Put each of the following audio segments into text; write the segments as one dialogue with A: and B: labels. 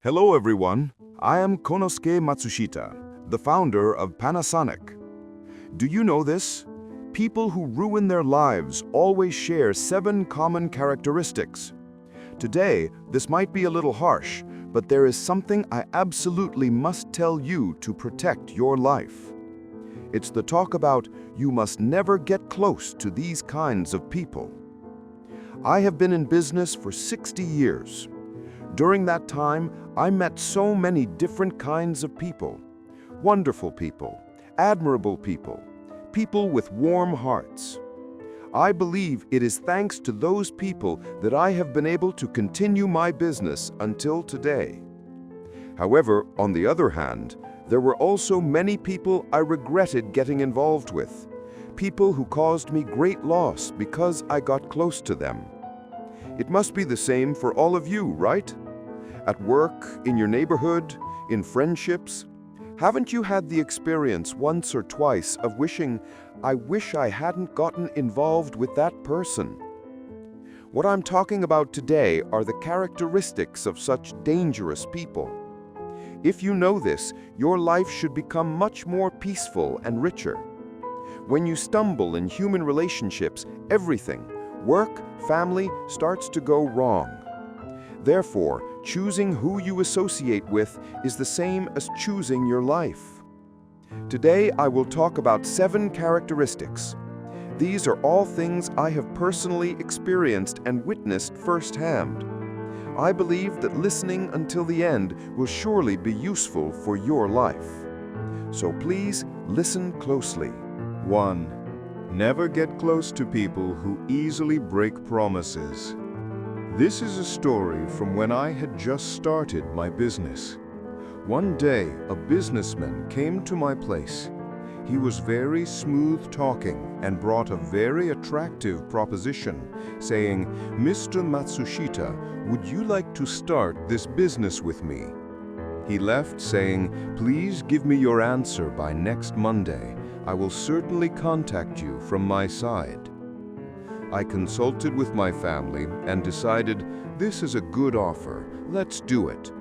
A: Hello everyone, I am Konosuke Matsushita, the founder of Panasonic. Do you know this? People who ruin their lives always share 7 common characteristics. Today, this might be a little harsh, but there is something I absolutely must tell you to protect your life. It's the talk about you must never get close to these kinds of people. I have been in business for 60 years. During that time, I met so many different kinds of people. Wonderful people, admirable people, people with warm hearts. I believe it is thanks to those people that I have been able to continue my business until today. However, on the other hand, there were also many people I regretted getting involved with. People who caused me great loss because I got close to them. It must be the same for all of you, right? At work, in your neighborhood, in friendships. Haven't you had the experience once or twice of wishing, I wish I hadn't gotten involved with that person? What I'm talking about today are the characteristics of such dangerous people. If you know this, your life should become much more peaceful and richer. When you stumble in human relationships, everything, work, family, starts to go wrong. Therefore, choosing who you associate with is the same as choosing your life. Today, I will talk about 7 characteristics. These are all things I have personally experienced and witnessed firsthand. I believe that listening until the end will surely be useful for your life. So please, listen closely.
B: 1. Never get close to people who easily break promises. This is a story from when I had just started my business. One day, a businessman came to my place. He was very smooth talking and brought a very attractive proposition, saying, "Mr. Matsushita, would you like to start this business with me?" He left saying, "Please give me your answer by next Monday. I will certainly contact you from my side." I consulted with my family and decided, this is a good offer, let's do it.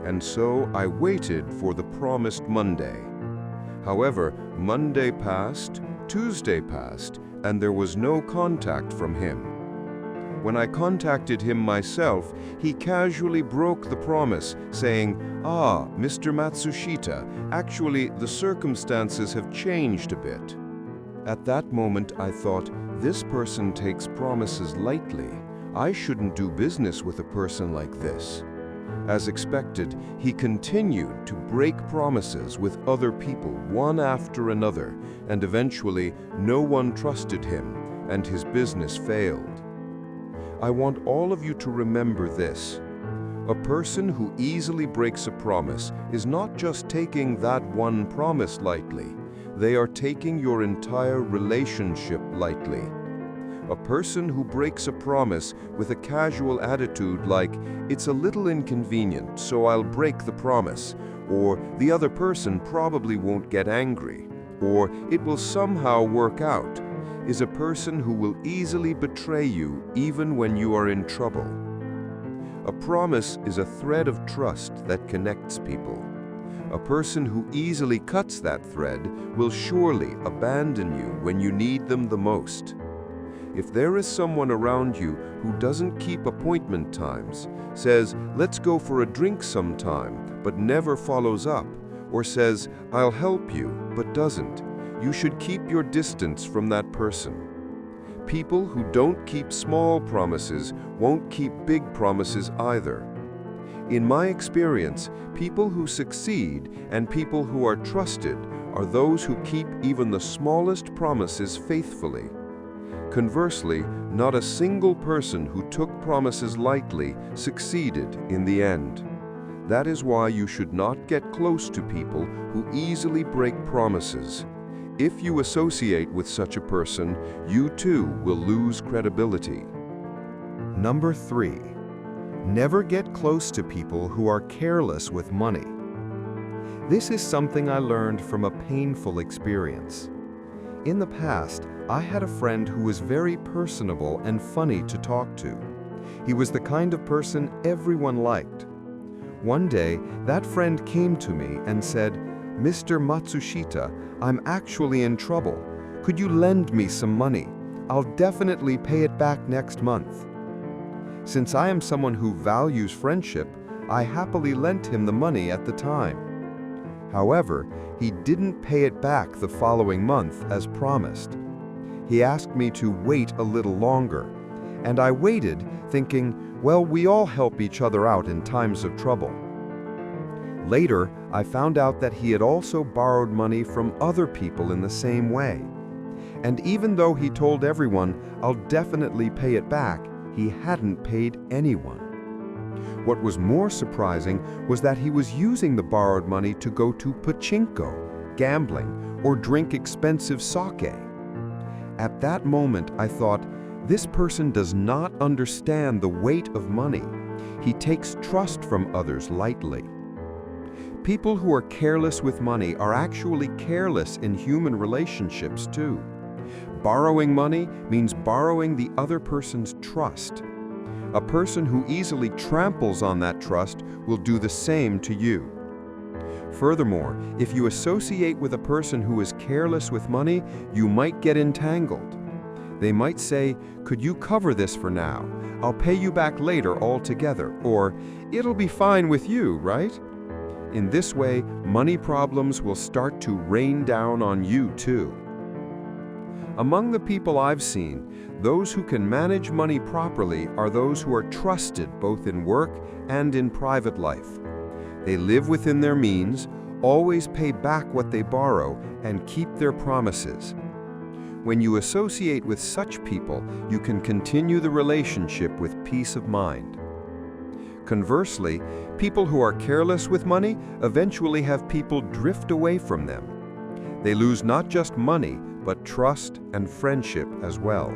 B: And so I waited for the promised Monday. However, Monday passed, Tuesday passed, and there was no contact from him. When I contacted him myself, he casually broke the promise, saying, Mr. Matsushita, actually the circumstances have changed a bit." At that moment I thought, this person takes promises lightly. I shouldn't do business with a person like this. As expected, he continued to break promises with other people one after another, and eventually no one trusted him, and his business failed. I want all of you to remember this. A person who easily breaks a promise is not just taking that one promise lightly. They are taking your entire relationship lightly. A person who breaks a promise with a casual attitude like, "It's a little inconvenient, so I'll break the promise," or "The other person probably won't get angry," or "It will somehow work out," is a person who will easily betray you even when you are in trouble. A promise is a thread of trust that connects people. A person who easily cuts that thread will surely abandon you when you need them the most. If there is someone around you who doesn't keep appointment times, says, "Let's go for a drink sometime," but never follows up, or says, "I'll help you," but doesn't, you should keep your distance from that person. People who don't keep small promises won't keep big promises either. In my experience, people who succeed and people who are trusted are those who keep even the smallest promises faithfully. Conversely, not a single person who took promises lightly succeeded in the end. That is why you should not get close to people who easily break promises. If you associate with such a person, you too will lose credibility.
A: Number 3. Never get close to people who are careless with money. This is something I learned from a painful experience. In the past, I had a friend who was very personable and funny to talk to. He was the kind of person everyone liked.
C: One day, that friend came to me and said, "Mr. Matsushita, I'm actually in trouble. Could you lend me some money? I'll definitely pay it back next month." Since I am someone who values friendship, I happily lent him the money at the time. However, he didn't pay it back the following month as promised. He asked me to wait a little longer, and I waited, thinking, well, we all help each other out in times of trouble. Later, I found out that he had also borrowed money from other people in the same way. And even though he told everyone, "I'll definitely pay it back," he hadn't paid anyone. What was more surprising was that he was using the borrowed money to go to pachinko, gambling, or drink expensive sake. At that moment, I thought, this person does not understand the weight of money. He takes trust from others lightly. People who are careless with money are actually careless in human relationships too. Borrowing money means borrowing the other person's trust. A person who easily tramples on that trust will do the same to you. Furthermore, if you associate with a person who is careless with money, you might get entangled. They might say, "Could you cover this for now? I'll pay you back later altogether," or "It'll be fine with you, right?" In this way, money problems will start to rain down on you too. Among the people I've seen, those who can manage money properly are those who are trusted both in work and in private life. They live within their means, always pay back what they borrow, and keep their promises. When you associate with such people, you can continue the relationship with peace of mind. Conversely, people who are careless with money eventually have people drift away from them. They lose not just money, but trust and friendship as well.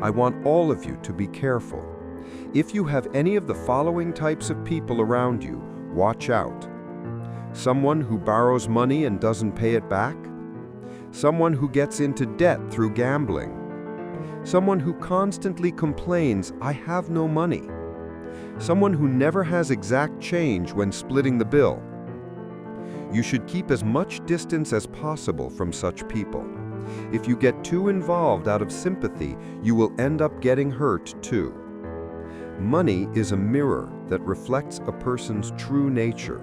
C: I want all of you to be careful. If you have any of the following types of people around you, watch out. Someone who borrows money and doesn't pay it back. Someone who gets into debt through gambling. Someone who constantly complains, "I have no money." Someone who never has exact change when splitting the bill. You should keep as much distance as possible from such people. If you get too involved out of sympathy, you will end up getting hurt too. Money is a mirror that reflects a person's true nature.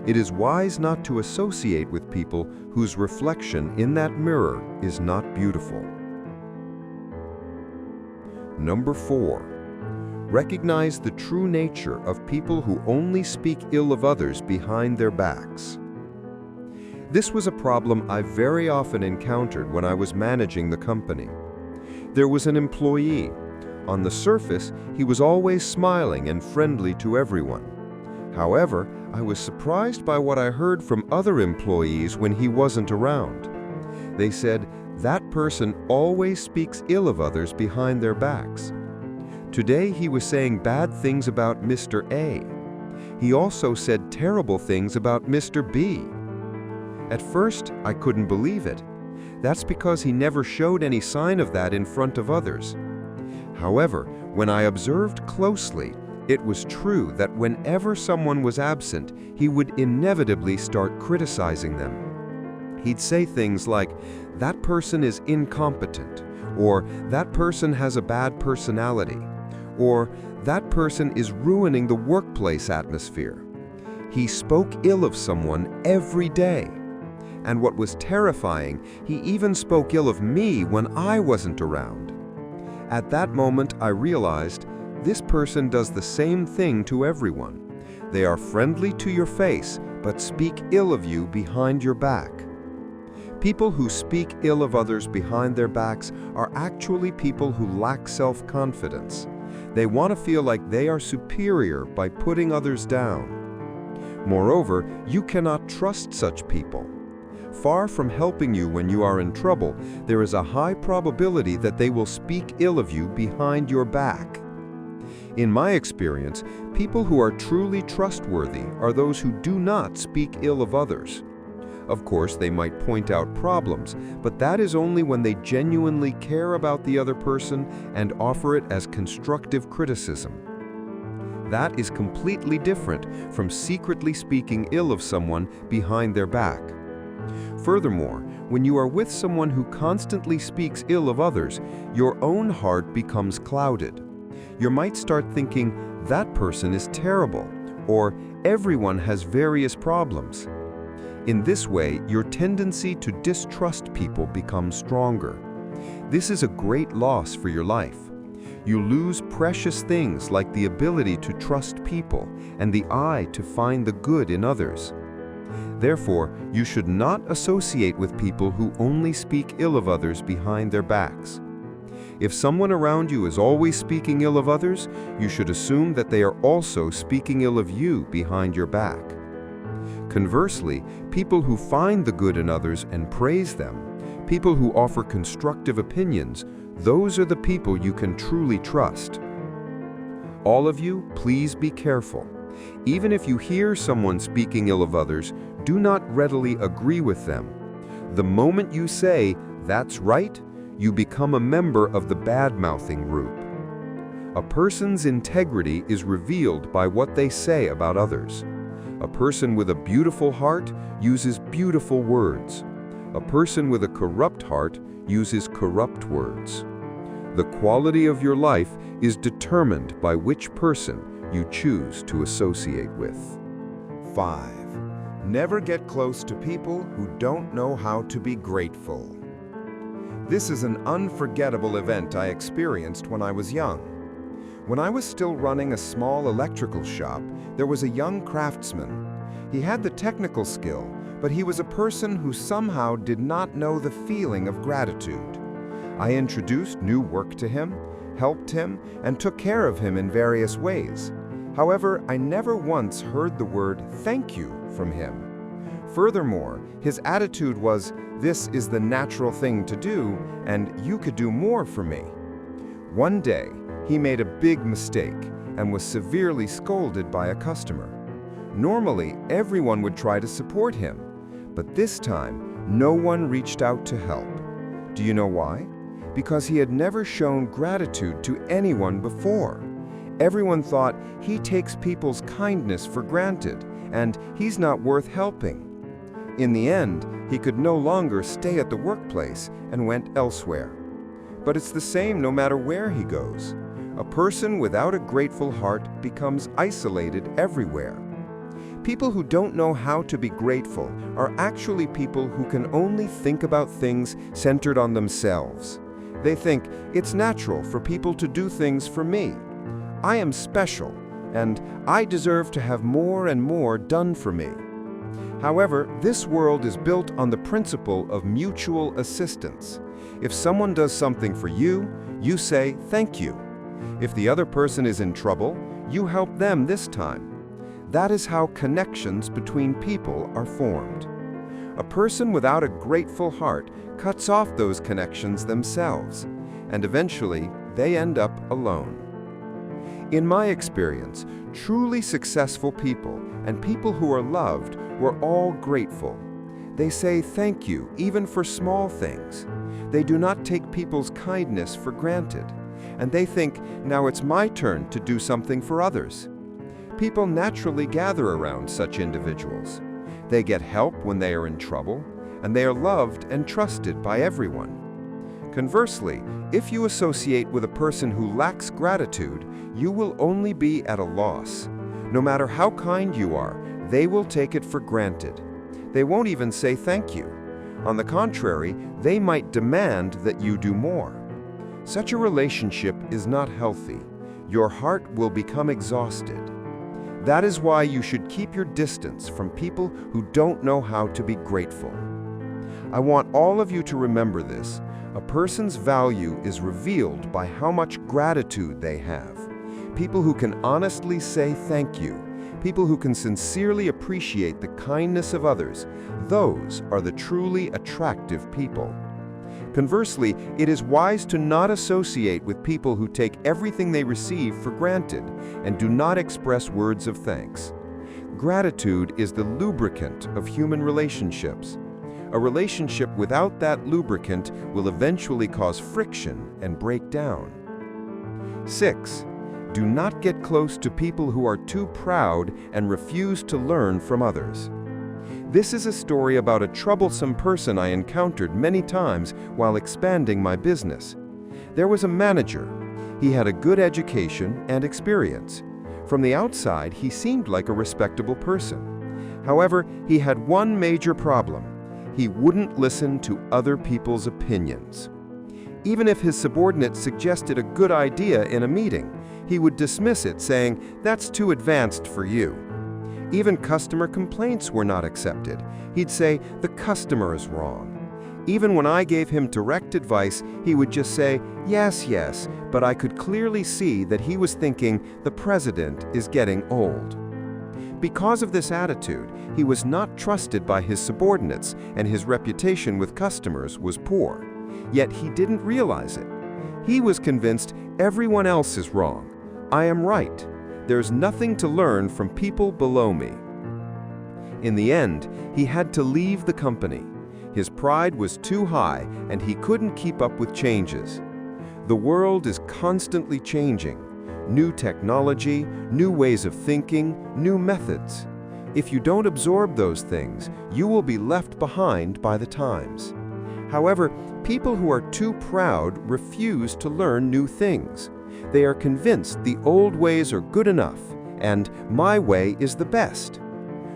C: It is wise not to associate with people whose reflection in that mirror is not beautiful. Number 4. Recognize the true nature of people who only speak ill of others behind their backs. This was a problem I very often encountered when I was managing the company. There was an employee. On the surface, he was always smiling and friendly to everyone. However, I was surprised by what I heard from other employees when he wasn't around. They said, "That person always speaks ill of others behind their backs." Today he was saying bad things about Mr. A. He also said terrible things about Mr. B. At first, I couldn't believe it. That's because he never showed any sign of that in front of others. However, when I observed closely, it was true that whenever someone was absent, he would inevitably start criticizing them. He'd say things like, "That person is incompetent," or "That person has a bad personality," or "That person is ruining the workplace atmosphere." He spoke ill of someone every day. And what was terrifying, he even spoke ill of me when I wasn't around. At that moment, I realized this person does the same thing to everyone. They are friendly to your face, but speak ill of you behind your back. People who speak ill of others behind their backs are actually people who lack self-confidence. They want to feel like they are superior by putting others down. Moreover, you cannot trust such people. Far from helping you when you are in trouble, there is a high probability that they will speak ill of you behind your back. In my experience, people who are truly trustworthy are those who do not speak ill of others. Of course, they might point out problems, but that is only when they genuinely care about the other person and offer it as constructive criticism. That is completely different from secretly speaking ill of someone behind their back. Furthermore, when you are with someone who constantly speaks ill of others, your own heart becomes clouded. You might start thinking, that person is terrible, or everyone has various problems. In this way, your tendency to distrust people becomes stronger. This is a great loss for your life. You lose precious things like the ability to trust people and the eye to find the good in others. Therefore, you should not associate with people who only speak ill of others behind their backs. If someone around you is always speaking ill of others, you should assume that they are also speaking ill of you behind your back. Conversely, people who find the good in others and praise them, people who offer constructive opinions, those are the people you can truly trust. All of you, please be careful. Even if you hear someone speaking ill of others, do not readily agree with them. The moment you say, "That's right," you become a member of the bad-mouthing group. A person's integrity is revealed by what they say about others. A person with a beautiful heart uses beautiful words. A person with a corrupt heart uses corrupt words. The quality of your life is determined by which person you choose to associate with.
A: 5. Never get close to people who don't know how to be grateful. This is an unforgettable event I experienced when I was young. When I was still running a small electrical shop, there was a young craftsman. He had the technical skill, but he was a person who somehow did not know the feeling of gratitude. I introduced new work to him, helped him, and took care of him in various ways. However, I never once heard the word "thank you" from him. Furthermore, his attitude was, "This is the natural thing to do, and you could do more for me." One day, he made a big mistake and was severely scolded by a customer. Normally, everyone would try to support him, but this time, no one reached out to help. Do you know why? Because he had never shown gratitude to anyone before. Everyone thought he takes people's kindness for granted, and he's not worth helping. In the end, he could no longer stay at the workplace and went elsewhere. But it's the same no matter where he goes. A person without a grateful heart becomes isolated everywhere. People who don't know how to be grateful are actually people who can only think about things centered on themselves. They think it's natural for people to do things for me. I am special, and I deserve to have more and more done for me. However, this world is built on the principle of mutual assistance. If someone does something for you, you say thank you. If the other person is in trouble, you help them this time. That is how connections between people are formed. A person without a grateful heart cuts off those connections themselves, and eventually they end up alone. In my experience, truly successful people and people who are loved were all grateful. They say thank you even for small things. They do not take people's kindness for granted, and they think, now it's my turn to do something for others. People naturally gather around such individuals. They get help when they are in trouble, and they are loved and trusted by everyone. Conversely, if you associate with a person who lacks gratitude, you will only be at a loss. No matter how kind you are, they will take it for granted. They won't even say thank you. On the contrary, they might demand that you do more. Such a relationship is not healthy. Your heart will become exhausted. That is why you should keep your distance from people who don't know how to be grateful. I want all of you to remember this. A person's value is revealed by how much gratitude they have. People who can honestly say thank you, people who can sincerely appreciate the kindness of others, those are the truly attractive people. Conversely, it is wise to not associate with people who take everything they receive for granted and do not express words of thanks. Gratitude is the lubricant of human relationships. A relationship without that lubricant will eventually cause friction and break down. 6.
C: Do not get close to people who are too proud and refuse to learn from others. This is a story about a troublesome person I encountered many times while expanding my business. There was a manager. He had a good education and experience. From the outside, he seemed like a respectable person. However, he had one major problem. He wouldn't listen to other people's opinions. Even if his subordinate suggested a good idea in a meeting, he would dismiss it, saying, "That's too advanced for you." Even customer complaints were not accepted. He'd say, "The customer is wrong." Even when I gave him direct advice, he would just say, "Yes, yes," but I could clearly see that he was thinking, "The president is getting old." Because of this attitude, he was not trusted by his subordinates, and his reputation with customers was poor. Yet he didn't realize it. He was convinced everyone else is wrong. I am right. There's nothing to learn from people below me. In the end, he had to leave the company. His pride was too high, and he couldn't keep up with changes. The world is constantly changing. New technology, new ways of thinking, new methods. If you don't absorb those things, you will be left behind by the times. However, people who are too proud refuse to learn new things. They are convinced the old ways are good enough, and my way is the best.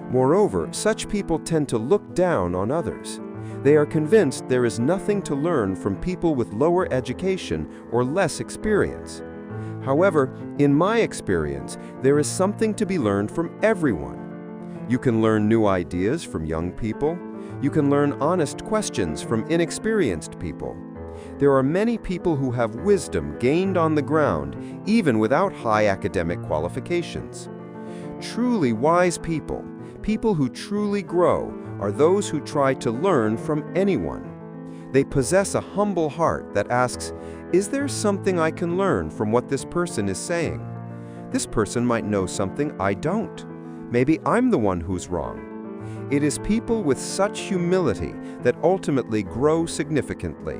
C: Moreover, such people tend to look down on others. They are convinced there is nothing to learn from people with lower education or less experience. However, in my experience, there is something to be learned from everyone. You can learn new ideas from young people. You can learn honest questions from inexperienced people. There are many people who have wisdom gained on the ground, even without high academic qualifications. Truly wise people, people who truly grow, are those who try to learn from anyone. They possess a humble heart that asks, "Is there something I can learn from what this person is saying? This person might know something I don't. Maybe I'm the one who's wrong." It is people with such humility that ultimately grow significantly.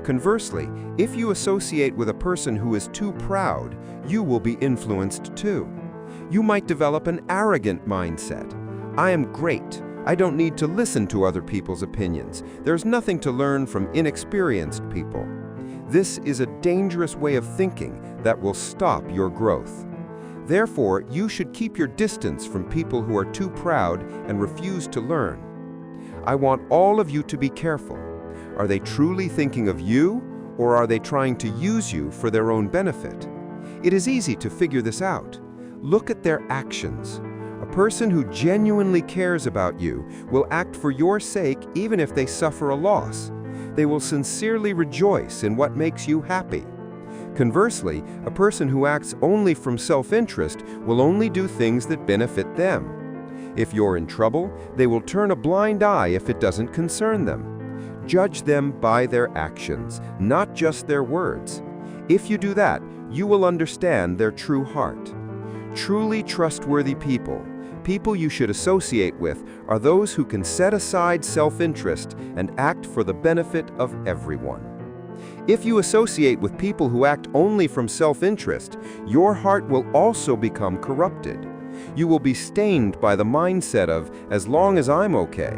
C: Conversely, if you associate with a person who is too proud, you will be influenced too. You might develop an arrogant mindset. "I am great. I don't need to listen to other people's opinions. There's nothing to learn from inexperienced people." This is a dangerous way of thinking that will stop your growth. Therefore, you should keep your distance from people who are too proud and refuse to learn. I want all of you to be careful. Are they truly thinking of you, or are they trying to use you for their own benefit? It is easy to figure this out. Look at their actions. A person who genuinely cares about you will act for your sake even if they suffer a loss. They will sincerely rejoice in what makes you happy. Conversely, a person who acts only from self-interest will only do things that benefit them. If you're in trouble, they will turn a blind eye if it doesn't concern them. Judge them by their actions, not just their words. If you do that, you will understand their true heart. Truly trustworthy people, people you should associate with, are those who can set aside self-interest and act for the benefit of everyone. If you associate with people who act only from self-interest, your heart will also become corrupted. You will be stained by the mindset of, "As long as I'm okay."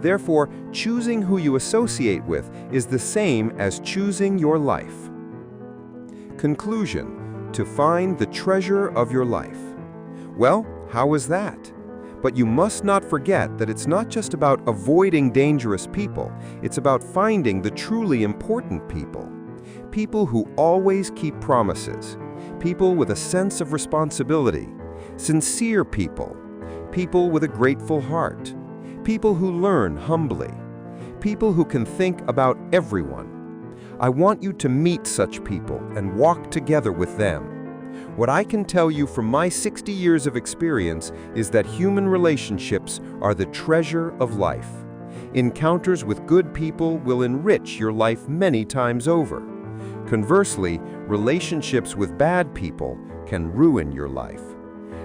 C: Therefore, choosing who you associate with is the same as choosing your life. Conclusion: to find the treasure of your life. Well, how is that? But you must not forget that it's not just about avoiding dangerous people, it's about finding the truly important people. People who always keep promises, people with a sense of responsibility, sincere people, people with a grateful heart, people who learn humbly, people who can think about everyone. I want you to meet such people and walk together with them. What I can tell you from my 60 years of experience is that human relationships are the treasure of life. Encounters with good people will enrich your life many times over. Conversely, relationships with bad people can ruin your life.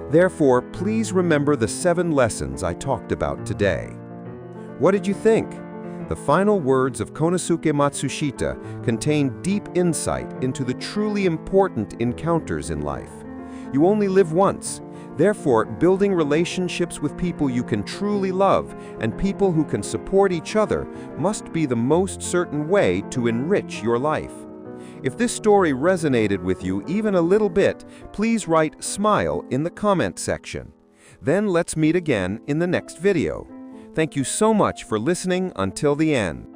C: Therefore, please remember the 7 lessons I talked about today. What did you think? The final words of Konosuke Matsushita contain deep insight into the truly important encounters in life. You only live once. Therefore, building relationships with people you can truly love and people who can support each other must be the most certain way to enrich your life. If this story resonated with you even a little bit, please write "smile" in the comment section. Then let's meet again in the next video. Thank you so much for listening until the end.